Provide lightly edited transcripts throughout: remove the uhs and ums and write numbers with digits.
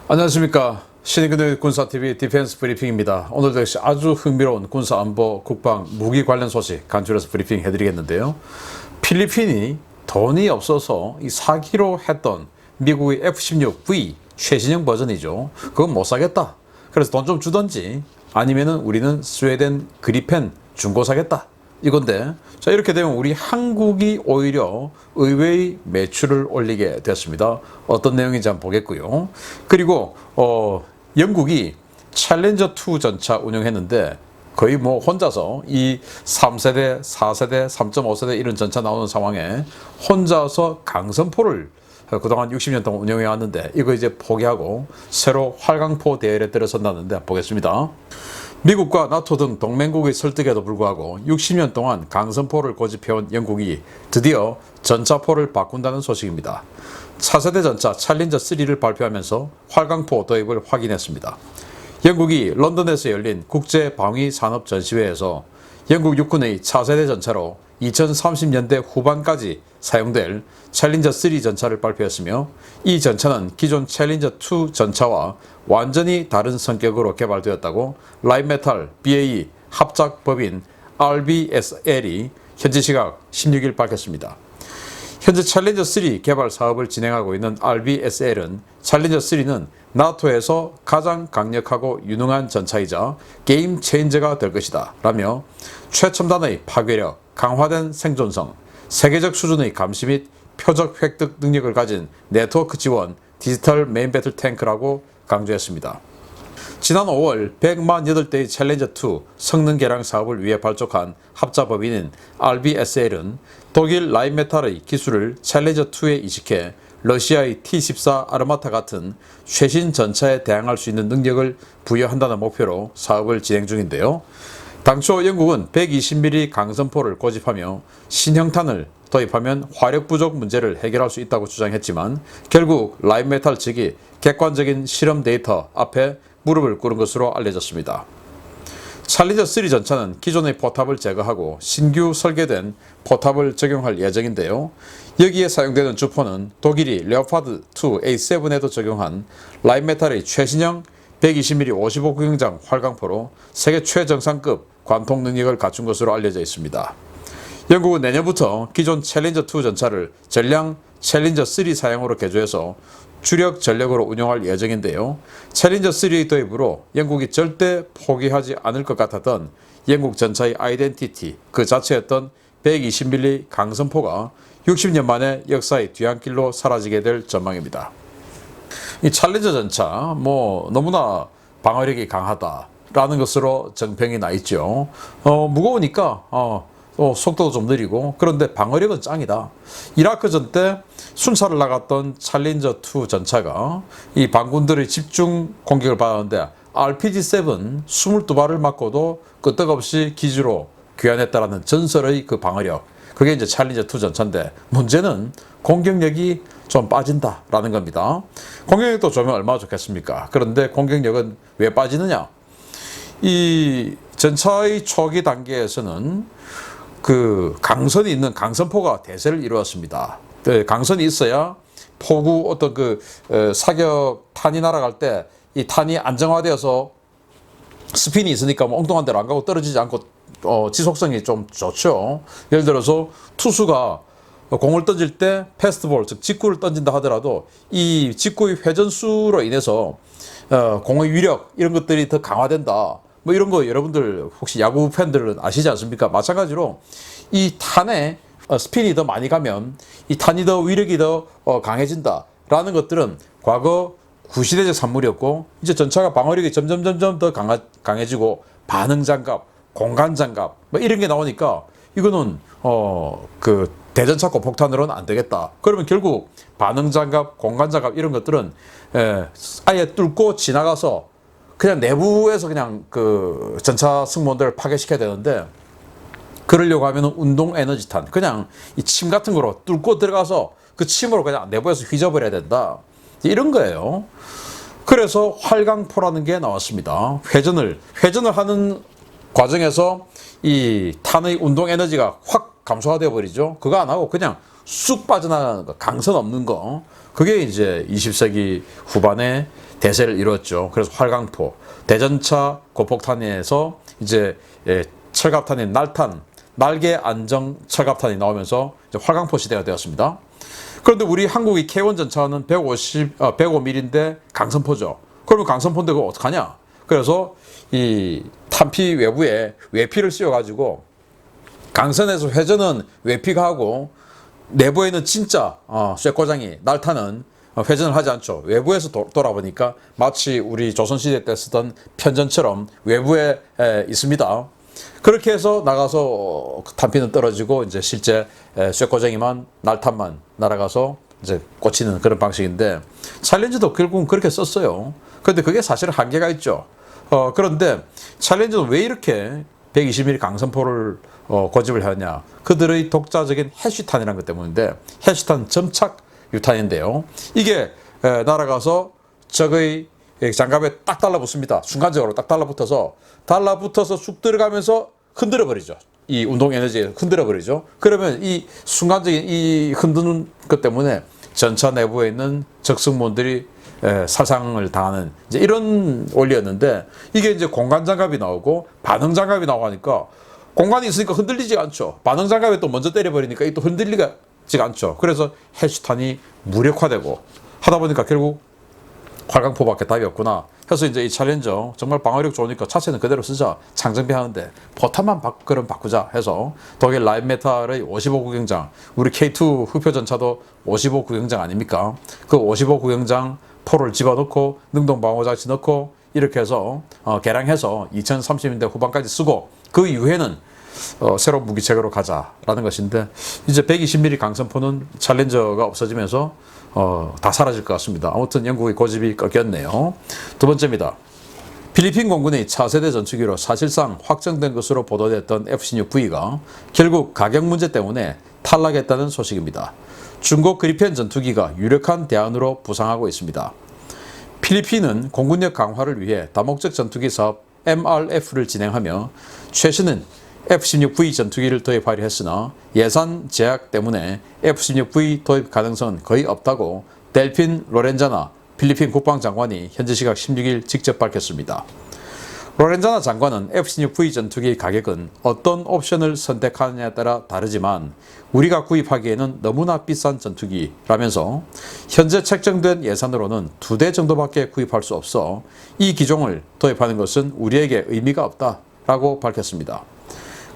안녕하십니까. 신인근의 군사TV 디펜스 브리핑입니다. 오늘도 역시 아주 흥미로운 군사안보, 국방, 무기 관련 소식 간추려서 브리핑 해드리겠는데요. 필리핀이 돈이 없어서 사기로 했던 미국의 F-16V 최신형 버전이죠. 그건 못 사겠다. 그래서 돈 좀 주던지 아니면은 우리는 스웨덴 그리펜 중고 사겠다. 이건데, 자, 이렇게 되면 우리 한국이 오히려 의외의 매출을 올리게 됐습니다. 어떤 내용인지 한번 보겠고요. 그리고 영국이 챌린저2 전차 운영했는데 거의 뭐 혼자서 이 3세대, 4세대, 3.5세대 이런 전차 나오는 상황에 혼자서 강선포를 그동안 60년 동안 운영해 왔는데 이거 이제 포기하고 새로 활강포 대열에 들어선다는데 보겠습니다. 미국과 나토 등 동맹국의 설득에도 불구하고 60년 동안 강선포를 고집해온 영국이 드디어 전차포를 바꾼다는 소식입니다. 차세대 전차 챌린저 3를 발표하면서 활강포 도입을 확인했습니다. 영국이 런던에서 열린 국제방위산업전시회에서 영국 육군의 차세대 전차로 2030년대 후반까지 사용될 챌린저 3 전차를 발표했으며, 이 전차는 기존 챌린저 2 전차와 완전히 다른 성격으로 개발되었다고 라인메탈 BAE 합작법인 RBSL이 현지 시각 16일 밝혔습니다. 현재 챌린저 3 개발 사업을 진행하고 있는 RBSL은 챌린저 3는 나토에서 가장 강력하고 유능한 전차이자 게임 체인저가 될 것이다 라며 최첨단의 파괴력, 강화된 생존성, 세계적 수준의 감시 및 표적 획득 능력을 가진 네트워크 지원 디지털 메인 배틀 탱크라고 강조했습니다. 지난 5월 148대의 챌린저2 성능 개량 사업을 위해 발족한 합작법인인 RBSL은 독일 라인메탈의 기술을 챌린저2에 이식해 러시아의 T-14 아르마타 같은 최신 전차에 대항할 수 있는 능력을 부여한다는 목표로 사업을 진행 중인데요. 당초 영국은 120mm 강선포를 고집하며 신형탄을 도입하면 화력 부족 문제를 해결할 수 있다고 주장했지만 결국 라인메탈 측이 객관적인 실험 데이터 앞에 무릎을 꿇은 것으로 알려졌습니다. 챌린저 3 전차는 기존의 포탑을 제거하고 신규 설계된 포탑을 적용할 예정인데요. 여기에 사용되는 주포는 독일이 레오파드 2 A7에도 적용한 라인메탈의 최신형 120mm 55구경장 활강포로 세계 최정상급 관통 능력을 갖춘 것으로 알려져 있습니다. 영국은 내년부터 기존 챌린저2 전차를 전량 챌린저3 사용으로 개조해서 주력 전력으로 운영할 예정인데요. 챌린저3의 도입으로 영국이 절대 포기하지 않을 것 같았던 영국 전차의 아이덴티티 그 자체였던 120mm 강선포가 60년 만에 역사의 뒤안길로 사라지게 될 전망입니다. 이 챌린저 전차 너무나 방어력이 강하다라는 것으로 정평이 나 있죠. 무거우니까 속도도 좀 느리고, 그런데 방어력은 짱이다. 이라크전 때 순찰을 나갔던 챌린저2 전차가 이 반군들의 집중 공격을 받았는데 RPG-7 22발을 맞고도 끄떡없이 기지로 귀환했다라는 전설의 그 방어력, 그게 이제 챌린저2 전차인데 문제는 공격력이 좀 빠진다라는 겁니다. 공격력도 좋으면 얼마나 좋겠습니까? 그런데 공격력은 왜 빠지느냐? 이 전차의 초기 단계에서는 그 강선이 있는 강선포가 대세를 이루었습니다. 강선이 있어야 포구 어떤 사격 탄이 날아갈 때 이 탄이 안정화되어서 스핀이 있으니까 엉뚱한 데로 안 가고 떨어지지 않고 지속성이 좀 좋죠. 예를 들어서 투수가 공을 던질 때 패스트볼, 즉 직구를 던진다 하더라도 이 직구의 회전수로 인해서 공의 위력 이런 것들이 더 강화된다. 이런 거 여러분들 혹시 야구 팬들은 아시지 않습니까? 마찬가지로 이 탄에 스핀이 더 많이 가면 이 탄이 더 위력이 더 강해진다라는 것들은 과거 구시대적 산물이었고, 이제 전차가 방어력이 점점 더 강해지고 반응장갑, 공간장갑 이런 게 나오니까 이거는 그 대전차 고폭탄으로는 안 되겠다. 그러면 결국 반응장갑, 공간장갑 이런 것들은 아예 뚫고 지나가서 그냥 내부에서 그냥 그 전차 승무원들을 파괴시켜야 되는데, 그러려고 하면 운동 에너지탄, 그냥 이 침 같은 거로 뚫고 들어가서 그 침으로 그냥 내부에서 휘저버려야 된다. 이런 거예요. 그래서 활강포라는 게 나왔습니다. 회전을 하는 과정에서 이 탄의 운동 에너지가 확 감소가 되어 버리죠. 그거 안 하고 그냥 쑥 빠져나가는 거, 강선 없는 거, 그게 이제 20세기 후반에 대세를 이뤘죠. 그래서 활강포, 대전차 고폭탄에서 이제 철갑탄인 날탄, 날개 안정 철갑탄이 나오면서 이제 활강포 시대가 되었습니다. 그런데 우리 한국의 K1 전차는 105mm인데 강선포죠. 그러면 강선포인데 그거 어떡하냐? 그래서 이 탄피 외부에 외피를 씌워가지고 강선에서 회전은 외피가 하고 내부에는 진짜 쇠고장이 날타는 회전을 하지 않죠. 외부에서 돌아보니까 마치 우리 조선시대 때 쓰던 편전처럼 외부에 있습니다. 그렇게 해서 나가서 탄피는 떨어지고 이제 실제 쇠고쟁이만 날탄만 날아가서 이제 꽂히는 그런 방식인데 챌린저도 결국은 그렇게 썼어요. 그런데 그게 사실은 한계가 있죠. 그런데 챌린저는 왜 이렇게 120mm 강선포를 고집을 하냐? 그들의 독자적인 해시탄이라는 것 때문인데 해시탄 점착 유탄인데요. 이게 날아가서 적의 장갑에 딱 달라붙습니다. 순간적으로 딱 달라붙어서 쑥 들어가면서 흔들어 버리죠. 이 운동 에너지에 흔들어 버리죠. 그러면 이 순간적인 이 흔드는 것 때문에 전차 내부에 있는 적승무원들이 살상을 당하는 이제 이런 원리였는데 이게 이제 공간 장갑이 나오고 반응 장갑이 나오고 하니까 공간이 있으니까 흔들리지 않죠. 반응 장갑에 또 먼저 때려버리니까 이 또 흔들리지 않죠. 그래서 해시탄이 무력화되고 하다 보니까 결국 활강포밖에 답이 없구나 해서 이제 이 챌린저 정말 방어력 좋으니까 차체는 그대로 쓰자. 장정비 하는데 포탄만 그럼 바꾸자 해서 독일 라인메탈의 55 구경장, 우리 K2 흑표 전차도 55 구경장 아닙니까? 그 55 구경장 포를 집어넣고 능동 방어장치 넣고 이렇게 해서 개량해서 2030년대 후반까지 쓰고 그 이후에는 새로운 무기체계로 가자라는 것인데 이제 120mm 강선포는 챌린저가 없어지면서 다 사라질 것 같습니다. 아무튼 영국의 고집이 꺾였네요. 두 번째입니다. 필리핀 공군의 차세대 전투기로 사실상 확정된 것으로 보도됐던 F-16V가 결국 가격 문제 때문에 탈락했다는 소식입니다. 중고 그리펜 전투기가 유력한 대안으로 부상하고 있습니다. 필리핀은 공군력 강화를 위해 다목적 전투기 사업 MRF를 진행하며 최신은 F-16V 전투기를 도입하려 했으나 예산 제약 때문에 F-16V 도입 가능성은 거의 없다고 델핀 로렌자나 필리핀 국방장관이 현지 시각 16일 직접 밝혔습니다. 로렌자나 장관은 F-16V 전투기 가격은 어떤 옵션을 선택하느냐에 따라 다르지만 우리가 구입하기에는 너무나 비싼 전투기라면서 현재 책정된 예산으로는 2대 정도밖에 구입할 수 없어 이 기종을 도입하는 것은 우리에게 의미가 없다라고 밝혔습니다.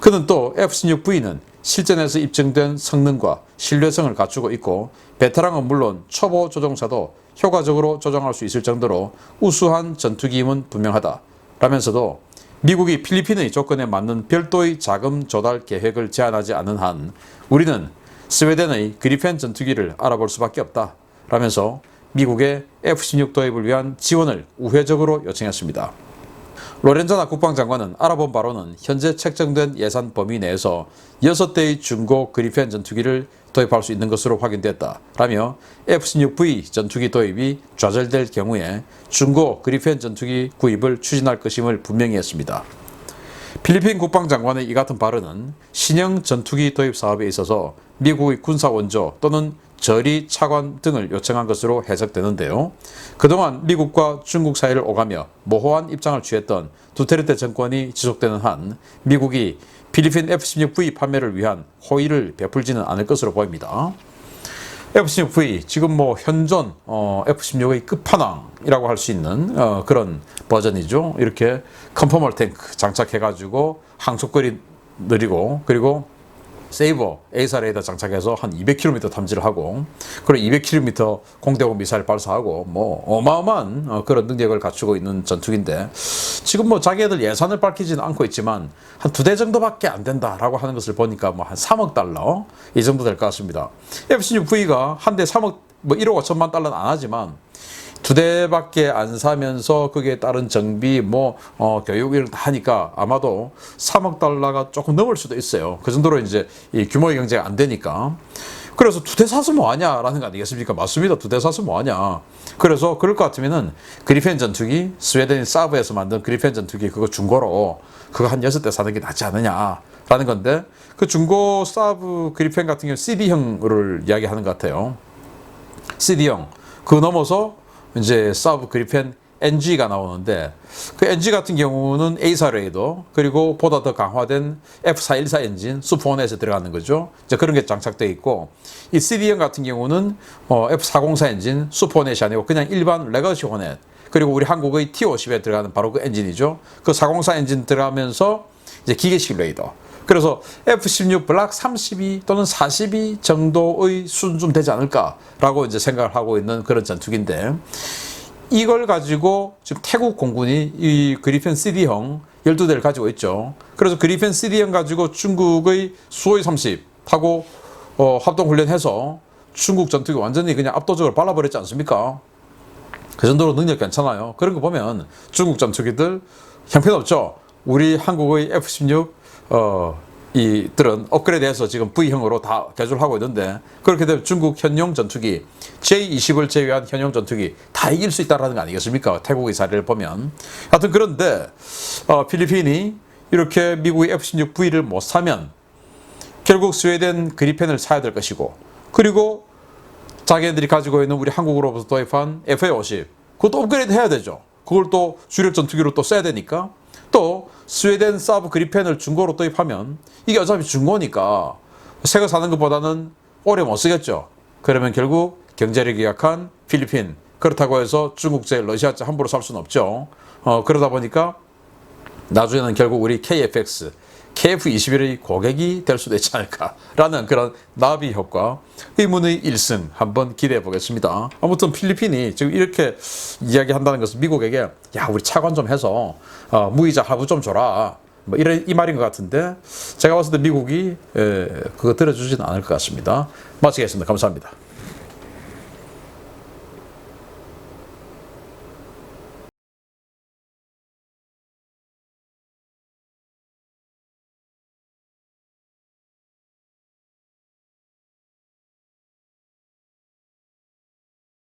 그는 또 F-16V는 실전에서 입증된 성능과 신뢰성을 갖추고 있고 베테랑은 물론 초보 조종사도 효과적으로 조종할 수 있을 정도로 우수한 전투기임은 분명하다 라면서도 미국이 필리핀의 조건에 맞는 별도의 자금 조달 계획을 제안하지 않는 한 우리는 스웨덴의 그리펜 전투기를 알아볼 수밖에 없다 라면서 미국의 F-16 도입을 위한 지원을 우회적으로 요청했습니다. 로렌자나 국방장관은 알아본 바로는 현재 책정된 예산 범위 내에서 6대의 중고 그리펜 전투기를 도입할 수 있는 것으로 확인됐다 라며 F-16V 전투기 도입이 좌절될 경우에 중고 그리펜 전투기 구입을 추진할 것임을 분명히 했습니다. 필리핀 국방장관의 이 같은 발언은 신형 전투기 도입 사업에 있어서 미국의 군사 원조 또는 저리 차관 등을 요청한 것으로 해석되는데요. 그동안 미국과 중국 사이를 오가며 모호한 입장을 취했던 두테르테 정권이 지속되는 한 미국이 필리핀 F-16V 판매를 위한 호의를 베풀지는 않을 것으로 보입니다. F-16V 지금 뭐 현존 F-16의 끝판왕이라고 할 수 있는 그런 버전이죠. 이렇게 컨포멀 탱크 장착해가지고 항속거리 느리고 그리고 세이버 A사 레이더 장착해서 한 200km 탐지를 하고 그리고 200km 공대공 미사일 발사하고 뭐 어마어마한 그런 능력을 갖추고 있는 전투기인데 지금 뭐 자기들 예산을 밝히지는 않고 있지만 한 2대 정도밖에 안 된다라고 하는 것을 보니까 뭐 한 3억 달러 이 정도 될 것 같습니다. F-16V가 한 대 3억 뭐 1억 5천만 달러는 안 하지만 2대밖에 안 사면서 거기에 따른 정비, 교육 이런 거 다 하니까 아마도 3억 달러가 조금 넘을 수도 있어요. 그 정도로 이제 이 규모의 경제가 안 되니까. 그래서 2대 사서 뭐하냐라는 거 아니겠습니까? 맞습니다. 2대 사서 뭐하냐. 그래서 그럴 것 같으면은 그리펜 전투기, 스웨덴 사브에서 만든 그리펜 전투기 그거 중고로 그거 한 6대 사는 게 낫지 않느냐. 라는 건데, 그 중고 사브 그리펜 같은 경우 CD형을 이야기하는 것 같아요. CD형. 그 넘어서 이제 사브 그리펜 NG가 나오는데, 그 NG 같은 경우는 A사 레이더, 그리고 보다 더 강화된 F414 엔진, 슈퍼호넷에 들어가는 거죠. 이제 그런 게 장착되어 있고, 이 CD형 같은 경우는 F404 엔진, 슈퍼호넷이 아니고 그냥 일반 레거시 호넷, 그리고 우리 한국의 T50에 들어가는 바로 그 엔진이죠. 그 404 엔진 들어가면서 이제 기계식 레이더. 그래서 F-16 블락 32 또는 42 정도의 수준 되지 않을까라고 이제 생각을 하고 있는 그런 전투기인데, 이걸 가지고 지금 태국 공군이 이 그리펜 CD형 12대를 가지고 있죠. 그래서 그리펜 CD형 가지고 중국의 수호이 30 타고 합동훈련해서 중국 전투기 완전히 그냥 압도적으로 발라버렸지 않습니까? 그 정도로 능력 괜찮아요. 그런 거 보면 중국 전투기들 형편없죠. 우리 한국의 F-16 이들은 업그레이드해서 지금 V형으로 다 개조를 하고 있는데, 그렇게 되면 중국 현용 전투기 J-20을 제외한 현용 전투기 다 이길 수 있다는 거 아니겠습니까? 태국의 사례를 보면. 하여튼 그런데 필리핀이 이렇게 미국의 F-16V를 못 사면 결국 스웨덴 그리펜을 사야 될 것이고, 그리고 자기네들이 가지고 있는 우리 한국으로부터 도입한 FA-50 그것도 업그레이드 해야 되죠. 그걸 또 주력 전투기로 또 써야 되니까, 또 스웨덴 사브 그리펜을 중고로 도입하면 이게 어차피 중고니까 새 거 사는 것보다는 오래 못 쓰겠죠. 그러면 결국 경제력이 약한 필리핀, 그렇다고 해서 중국제, 러시아제 함부로 살 수는 없죠. 그러다 보니까 나중에는 결국 우리 KFX, KF-21의 고객이 될 수도 있지 않을까라는 그런 나비 효과, 의문의 1승 한번 기대해 보겠습니다. 아무튼 필리핀이 지금 이렇게 이야기한다는 것은 미국에게 야, 우리 차관 좀 해서 무이자 할부 좀 줘라, 뭐 이 말인 것 같은데, 제가 봤을 때 미국이 그거 들어주지는 않을 것 같습니다. 마치겠습니다. 감사합니다.